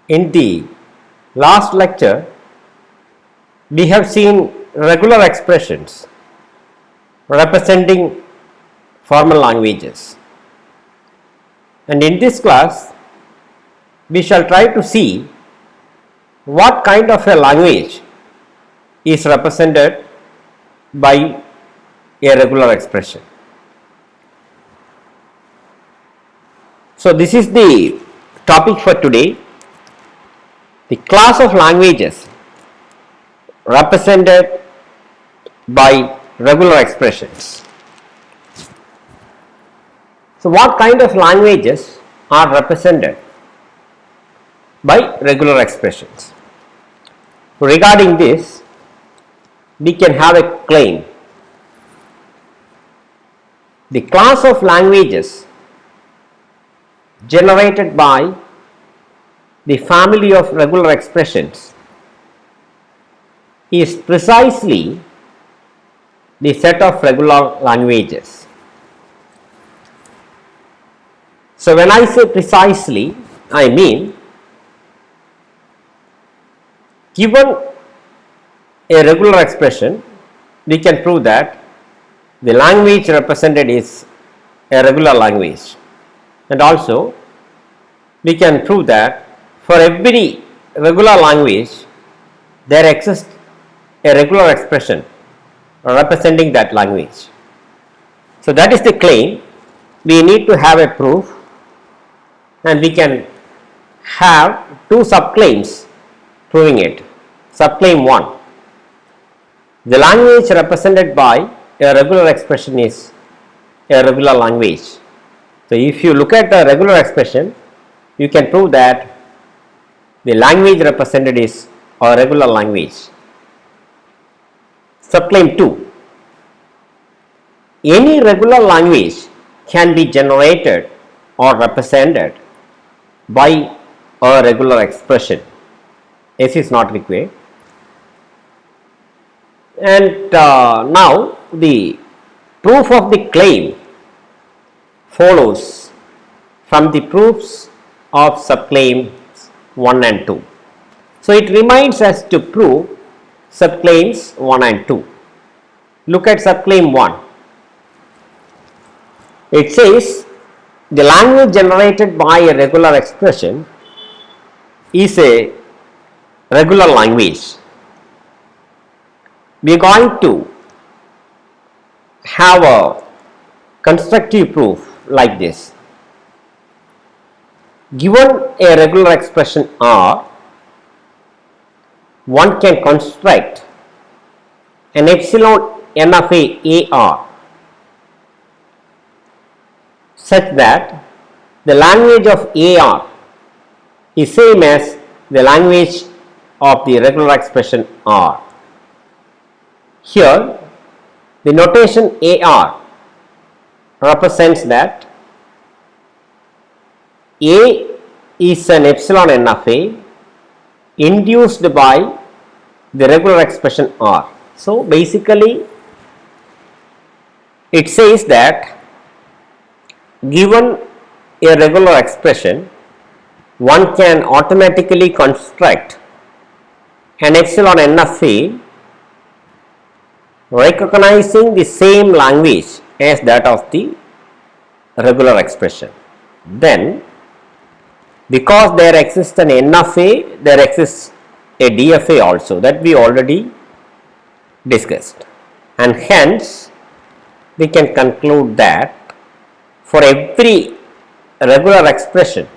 In the last lecture, we have seen regular expressions representing formal languages, and in this class we shall try to see what kind of a language is represented by a regular expression. So this is the topic for today, the class of languages represented by regular expressions. So what kind of languages are represented by regular expressions? Regarding this, we can have a claim. The class of languages generated by the family of regular expressions is precisely the set of regular languages. So when I say precisely, I mean given a regular expression, we can prove that the language represented is a regular language, and also we can prove that for every regular language there exists a regular expression representing that language. So that is the claim. We need to have a proof, and we can have two subclaims proving it. Subclaim 1: the language represented by a regular expression is a regular language. So if you look at a regular expression, you can prove that the language represented is a regular language. Subclaim 2: any regular language can be generated or represented by a regular expression. S is not required. And now the proof of the claim follows from the proofs of subclaims 1 and 2. So it reminds us to prove subclaims 1 and 2. Look at subclaim 1. It says the language generated by a regular expression is a regular language. We are going to have a constructive proof like this. Given a regular expression R, one can construct an epsilon n of a AR such that the language of AR is same as the language of the regular expression R. Here the notation AR represents that A is an epsilon n of A induced by the regular expression R. So basically it says that given a regular expression, one can automatically construct an epsilon n of A recognizing the same language as that of the regular expression. Then because there exists an n of A, there exists a d of A also, that we already discussed, and hence we can conclude that for every regular expression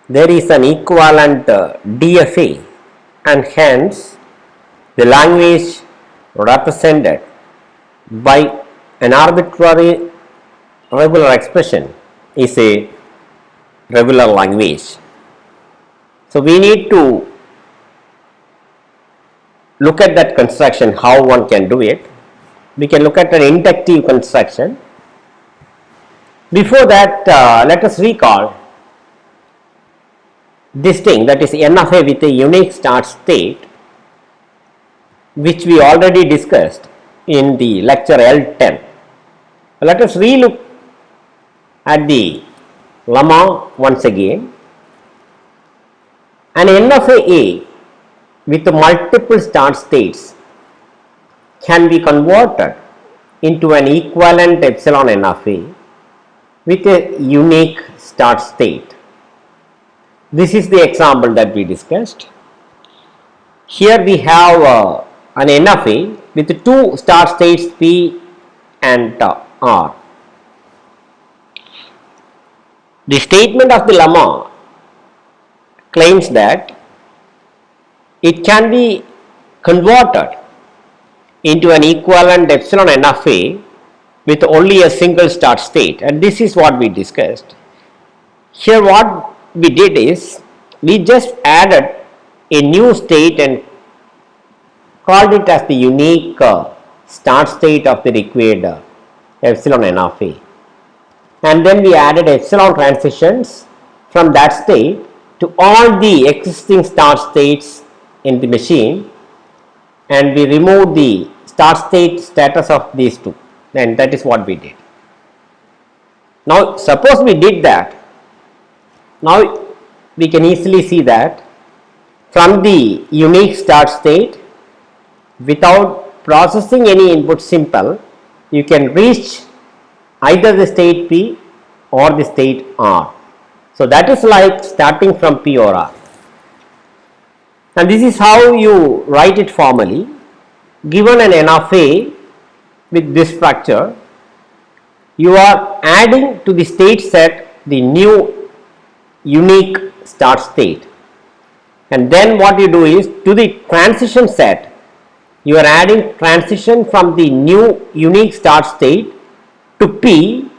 there is an equivalent d of A, and hence the language represented by an arbitrary regular expression is a regular language. So we need to look at that construction, how one can do it. We can look at an inductive construction. Before that, let us recall this thing, that is n of A with a unique start state, which we already discussed in the lecture L10. Let us relook at the lemma once again. An N of A with multiple start states can be converted into an equivalent epsilon N of A with a unique start state. This is the example that we discussed. Here we have an N of A with two start states P and R. The statement of the lemma claims that it can be converted into an equivalent epsilon N of A with only a single start state, and this is what we discussed. Here what we did is we just added a new state and called it as the unique start state of the required epsilon N of A, and then we added epsilon transitions from that state to all the existing start states in the machine, and we removed the start state status of these two, and that is what we did. Now suppose we did that, now we can easily see that from the unique start state, without processing any input simple, you can reach either the state P or the state R. So that is like starting from P or R, and this is how you write it formally. Given an N of A with this structure, you are adding to the state set the new unique start state, and then what you do is to the transition set you are adding transition from the new unique start state to P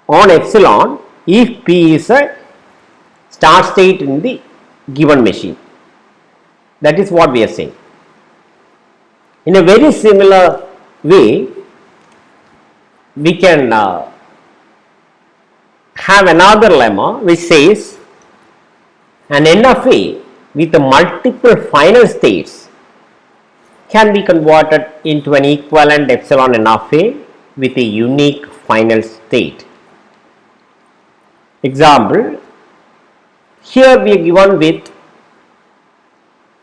on epsilon if P is a start state in the given machine. That is what we are saying. In a very similar way, we can have another lemma which says an N of A with multiple final states can be converted into an equivalent epsilon N of A with a unique final state. Example, here we are given with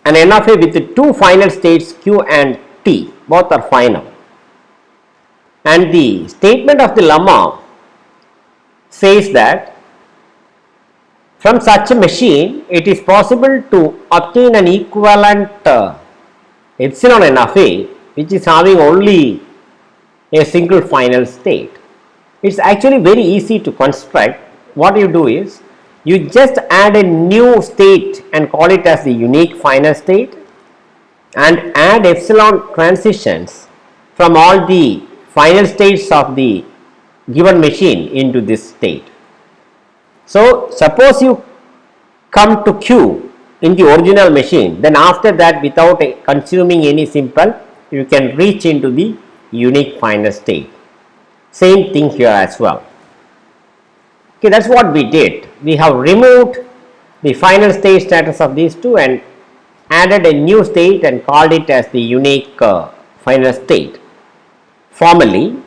an N of A with two final states Q and T, both are final, and the statement of the lemma says that from such a machine it is possible to obtain an equivalent epsilon N of A which is having only a single final state. It is actually very easy to construct. What you do is you just add a new state and call it as the unique final state, and add epsilon transitions from all the final states of the given machine into this state. So suppose you come to Q in the original machine, then after that without consuming any simple you can reach into the unique final state. Same thing here as well. Okay, that is what we did. We have removed the final state status of these two and added a new state and called it as the unique final state. Formally,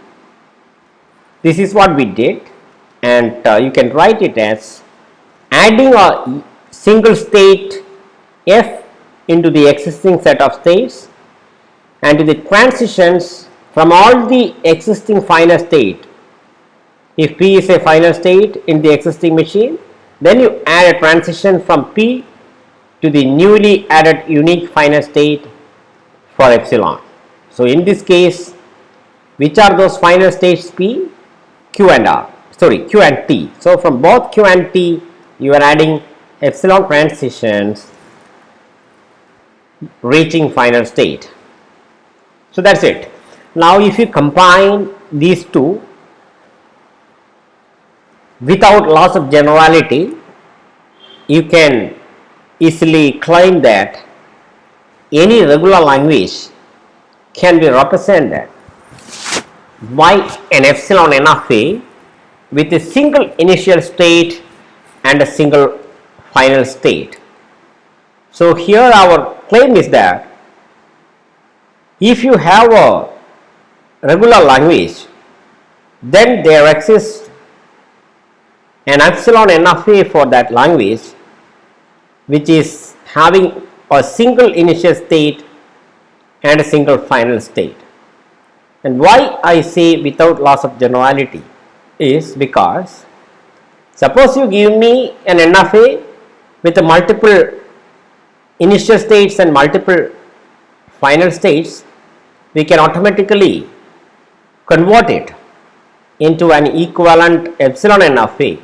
this is what we did, and you can write it as adding a single state F into the existing set of states and to the transitions from all the existing final state. If P is a final state in the existing machine, then you add a transition from P to the newly added unique final state for epsilon. So in this case, which are those final states P? Q and R, sorry, Q and T. So from both Q and T you are adding epsilon transitions reaching final state. So that's it. Now if you combine these two without loss of generality, you can easily claim that any regular language can be represented by an epsilon N of A with a single initial state and a single final state. So here our claim is that if you have a regular language, then there exists an epsilon N of A for that language which is having a single initial state and a single final state. And why I say without loss of generality is because suppose you give me an NFA with multiple initial states and multiple final states, we can automatically convert it into an equivalent epsilon NFA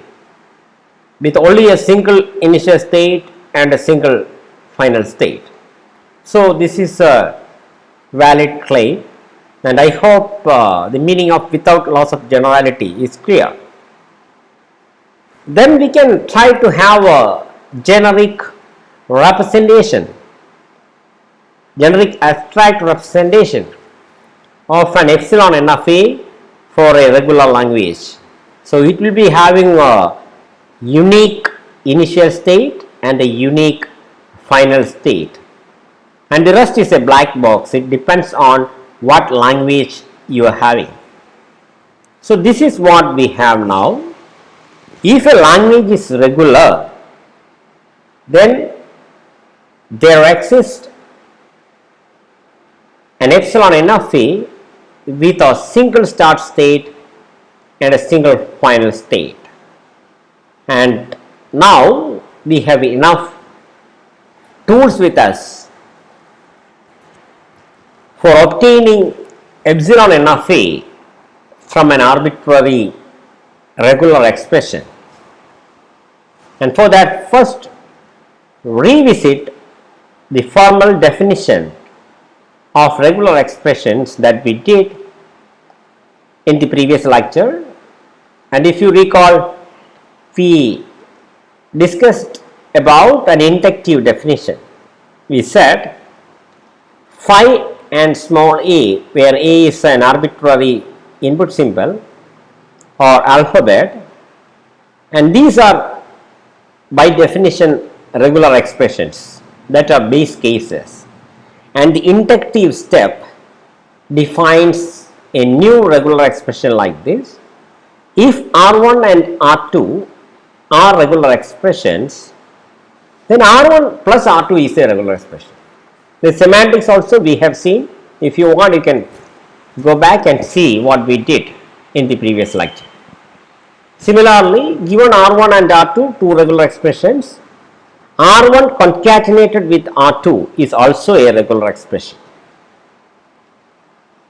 with only a single initial state and a single final state. So this is a valid claim, and I hope the meaning of without loss of generality is clear. Then we can try to have a generic representation, generic abstract representation of an epsilon NFA for a regular language. So it will be having a unique initial state and a unique final state, and the rest is a black box. It depends on what language you are having. So this is what we have now. If a language is regular, then there exists an epsilon NFA with a single start state and a single final state. And now we have enough tools with us for obtaining epsilon NFA from an arbitrary regular expression. And for that, first revisit the formal definition of regular expressions that we did in the previous lecture. And if you recall, we discussed about an inductive definition. We said phi and small a, where a is an arbitrary input symbol or alphabet, and these are by definition regular expressions that are base cases, and the inductive step defines a new regular expression like this. If R1 and R2 are regular expressions, then R1 plus R2 is a regular expression. The semantics also we have seen. If you want, you can go back and see what we did in the previous lecture. Similarly, given R1 and R2, two regular expressions, R1 concatenated with R2 is also a regular expression.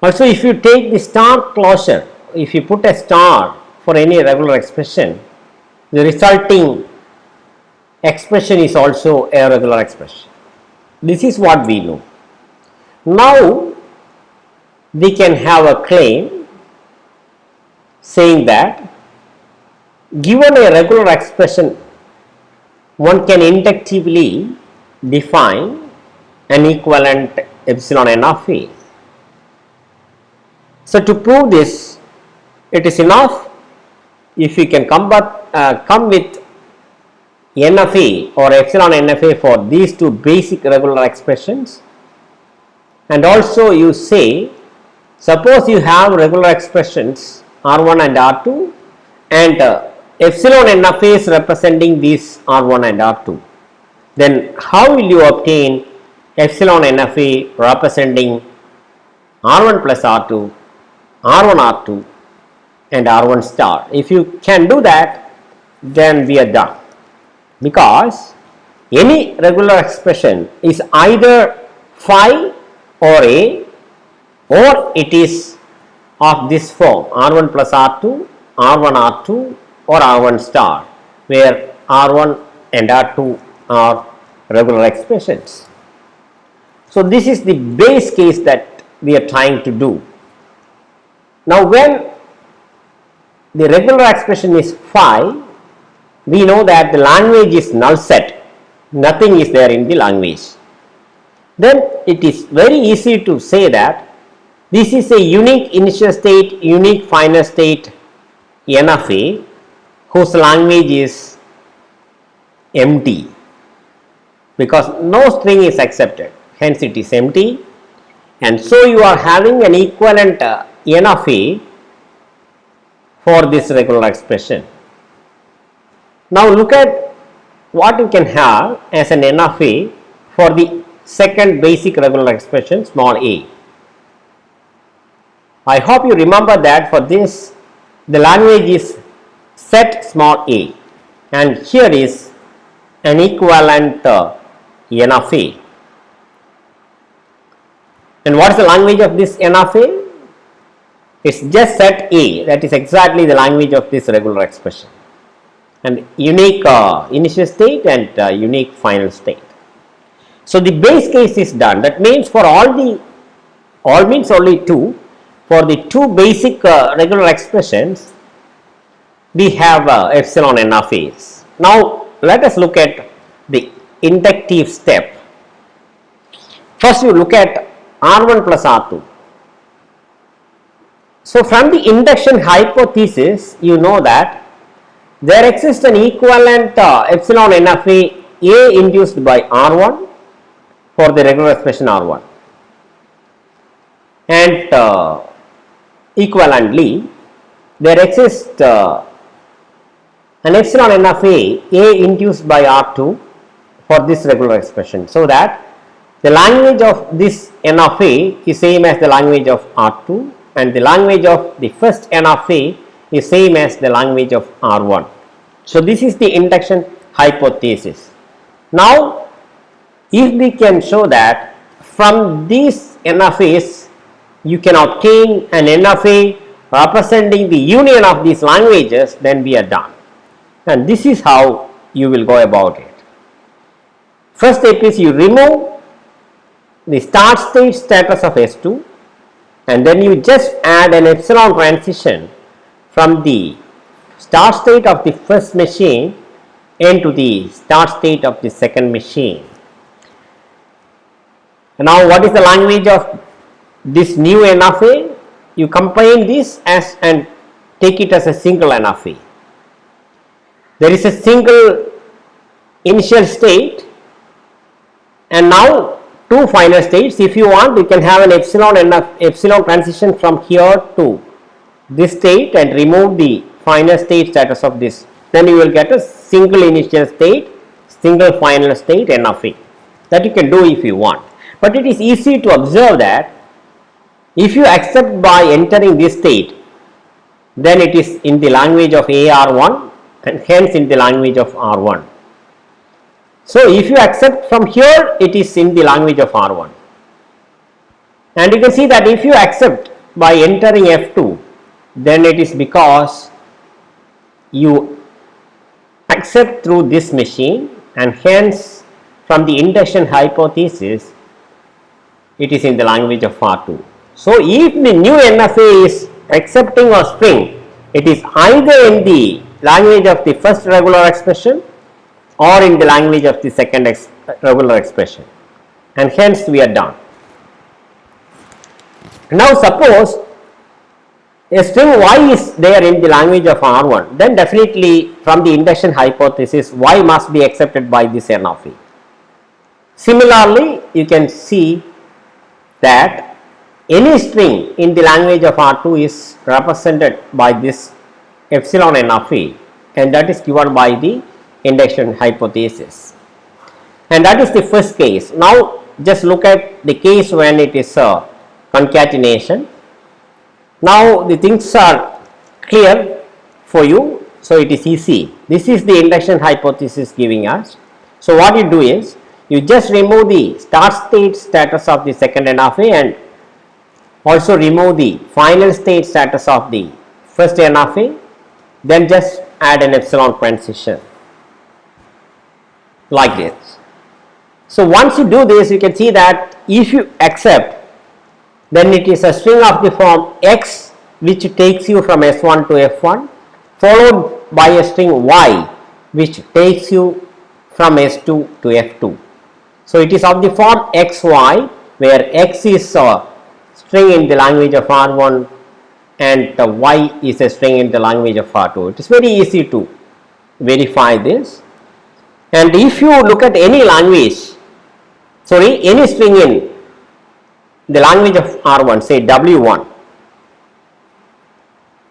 Also, if you take the star closure, if you put a star for any regular expression, the resulting expression is also a regular expression. This is what we know. Now we can have a claim saying that given a regular expression, one can inductively define an equivalent epsilon NFA. So to prove this, it is enough if you can come with NFA or epsilon NFA for these two basic regular expressions, and also you say, suppose you have regular expressions R1 and R2 and epsilon NFA is representing these R1 and R2, then how will you obtain epsilon NFA representing R1 plus R2, R1 R2 and R1 star? If you can do that, then we are done, because any regular expression is either phi or a, or it is of this form R1 plus R2, R1 R2 or R1 star, where R1 and R2 are regular expressions. So this is the base case that we are trying to do. Now when the regular expression is phi, we know that the language is null set, nothing is there in the language. Then it is very easy to say that this is a unique initial state, unique final state NFA whose language is empty, because no string is accepted, hence it is empty, and so you are having an equivalent NFA for this regular expression. Now look at what you can have as an n of a for the second basic regular expression small a. I hope you remember that for this the language is set small a, and here is an equivalent n of a. And what is the language of this n of a? It's just set a, that is exactly the language of this regular expression, and unique initial state and unique final state. So the base case is done. That means for all means only 2. For the 2 basic regular expressions, we have epsilon n of a's. Now let us look at the inductive step. First you look at R1 plus R2. So from the induction hypothesis, you know that there exists an equivalent epsilon n of a induced by R1 for the regular expression R1, and equivalently there exists an epsilon n of a induced by R2 for this regular expression, so that the language of this n of a is same as the language of R2, and the language of the first n of a is same as the language of R1. So this is the induction hypothesis. Now if we can show that from these n of a's you can obtain an n of a representing the union of these languages, then we are done. And this is how you will go about it. First step is you remove the start state status of S2, and then you just add an epsilon transition from the start state of the first machine into the start state of the second machine. Now what is the language of this new n of a? You combine this as and take it as a single n of a. There is a single initial state and now 2 final states. If you want, you can have an epsilon transition from here to this state and remove the final state status of this. Then you will get a single initial state, single final state n of a. That you can do if you want. But it is easy to observe that if you accept by entering this state, then it is in the language of AR1 and hence in the language of R1. So if you accept from here, it is in the language of R1. And you can see that if you accept by entering F2, then it is because you accept through this machine, and hence from the induction hypothesis, it is in the language of R2. So if the new n of a is accepting a string, it is either in the language of the first regular expression or in the language of the second regular expression, and hence we are done. Now suppose a string y is there in the language of R1, then definitely from the induction hypothesis y must be accepted by this n of a. Similarly, you can see that any string in the language of R2 is represented by this epsilon n of a, and that is given by the induction hypothesis, and that is the first case. Now just look at the case when it is a concatenation. Now the things are clear for you, so it is easy. This is the induction hypothesis giving us. So what you do is you just remove the start state status of the second n of a and also remove the final state status of the first n of a, then just add an epsilon transition like this. So once you do this, you can see that if you accept, then it is a string of the form x which takes you from S1 to F1, followed by a string y which takes you from S2 to F2. So it is of the form xy, where x is a string in the language of R1 and the y is a string in the language of R2. It is very easy to verify this. And if you look at any language, any string in the language of R1, say W1,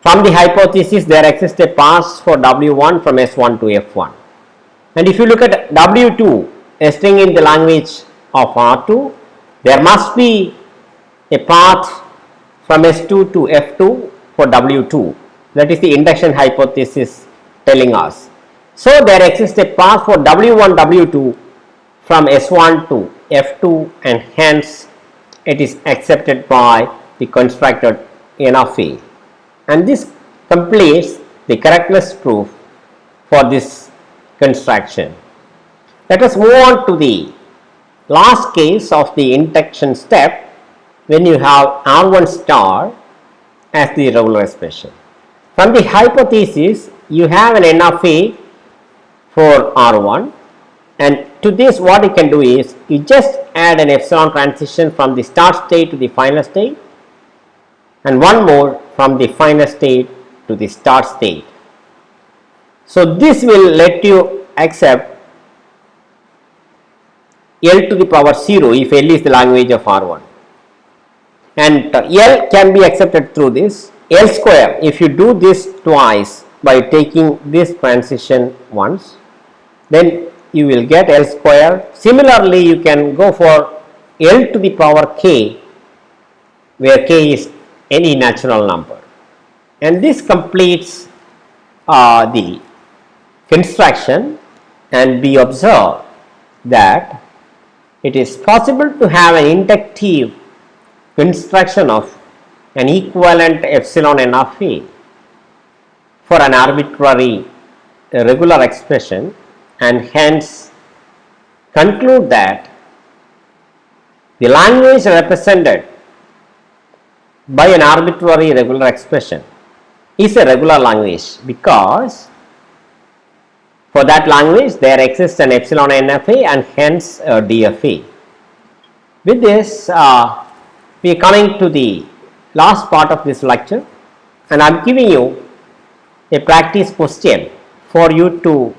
from the hypothesis there exists a pass for W1 from S1 to F1. And if you look at W2, a string in the language of R2, there must be a path from S2 to F2 for W2. That is the induction hypothesis telling us. So there exists a path for W1, W2 from S1 to F2, and hence it is accepted by the constructor N of A. And this completes the correctness proof for this construction. Let us move on to the last case of the induction step, when you have R1 star as the regular expression. From the hypothesis, you have an N of A for R1, and to this what you can do is you just add an epsilon transition from the start state to the final state, and one more from the final state to the start state. So this will let you accept L to the power 0 if L is the language of R1, and L can be accepted through this. L square, if you do this twice by taking this transition once, then you will get L square. Similarly, you can go for L to the power k, where k is any natural number, and this completes the construction. And we observe that it is possible to have an inductive construction of an equivalent epsilon N of A for an arbitrary regular expression, and hence conclude that the language represented by an arbitrary regular expression is a regular language, because for that language there exists an epsilon N of A and hence D of A. With this, we are coming to the last part of this lecture, and I am giving you a practice question for you to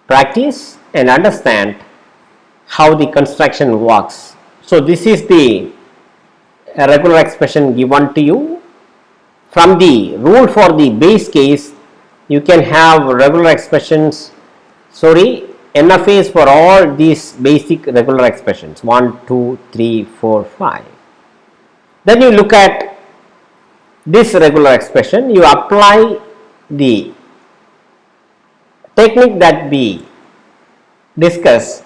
practice and understand how the construction works. So this is the regular expression given to you. From the rule for the base case, you can have regular expressions, N of A's for all these basic regular expressions, 1, 2, 3, 4, 5. Then you look at this regular expression, you apply the technique that we discussed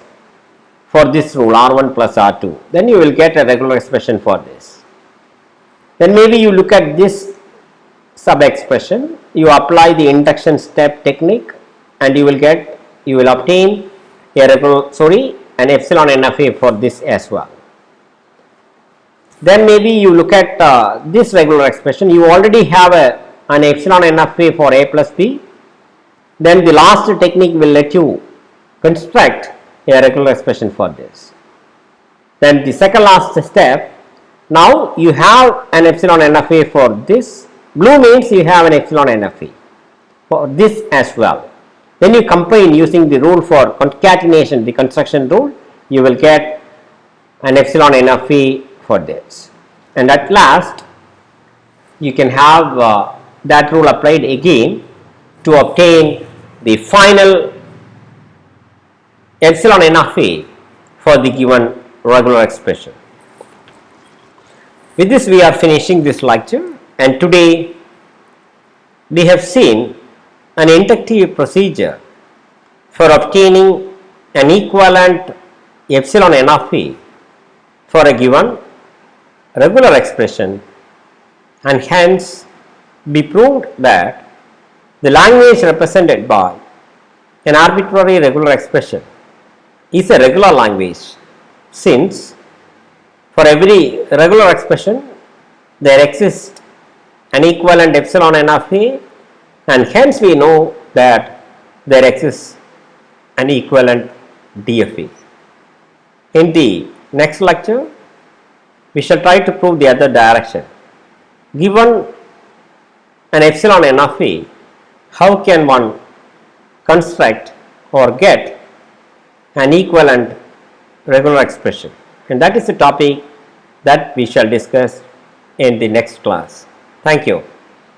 for this rule R1 plus R2, then you will get a regular expression for this. Then maybe you look at this sub expression, you apply the induction step technique, and you will obtain a regular, an epsilon N of A for this as well. Then maybe you look at this regular expression, you already have an epsilon N of A for A plus B. Then the last technique will let you construct a regular expression for this. Then the second last step, now you have an epsilon N of A for this. Blue means you have an epsilon N of A for this as well. Then you combine using the rule for concatenation, the construction rule, you will get an epsilon N of A for this. And at last, you can have that rule applied again to obtain the final epsilon N of A for the given regular expression. With this, we are finishing this lecture, and today we have seen an inductive procedure for obtaining an equivalent epsilon N of A for a given regular expression, and hence we proved that the language represented by an arbitrary regular expression is a regular language, since for every regular expression there exists an equivalent epsilon N of A, and hence we know that there exists an equivalent D of A. In the next lecture, we shall try to prove the other direction. Given an epsilon N of A, how can one construct or get an equivalent regular expression? And that is the topic that we shall discuss in the next class. Thank you.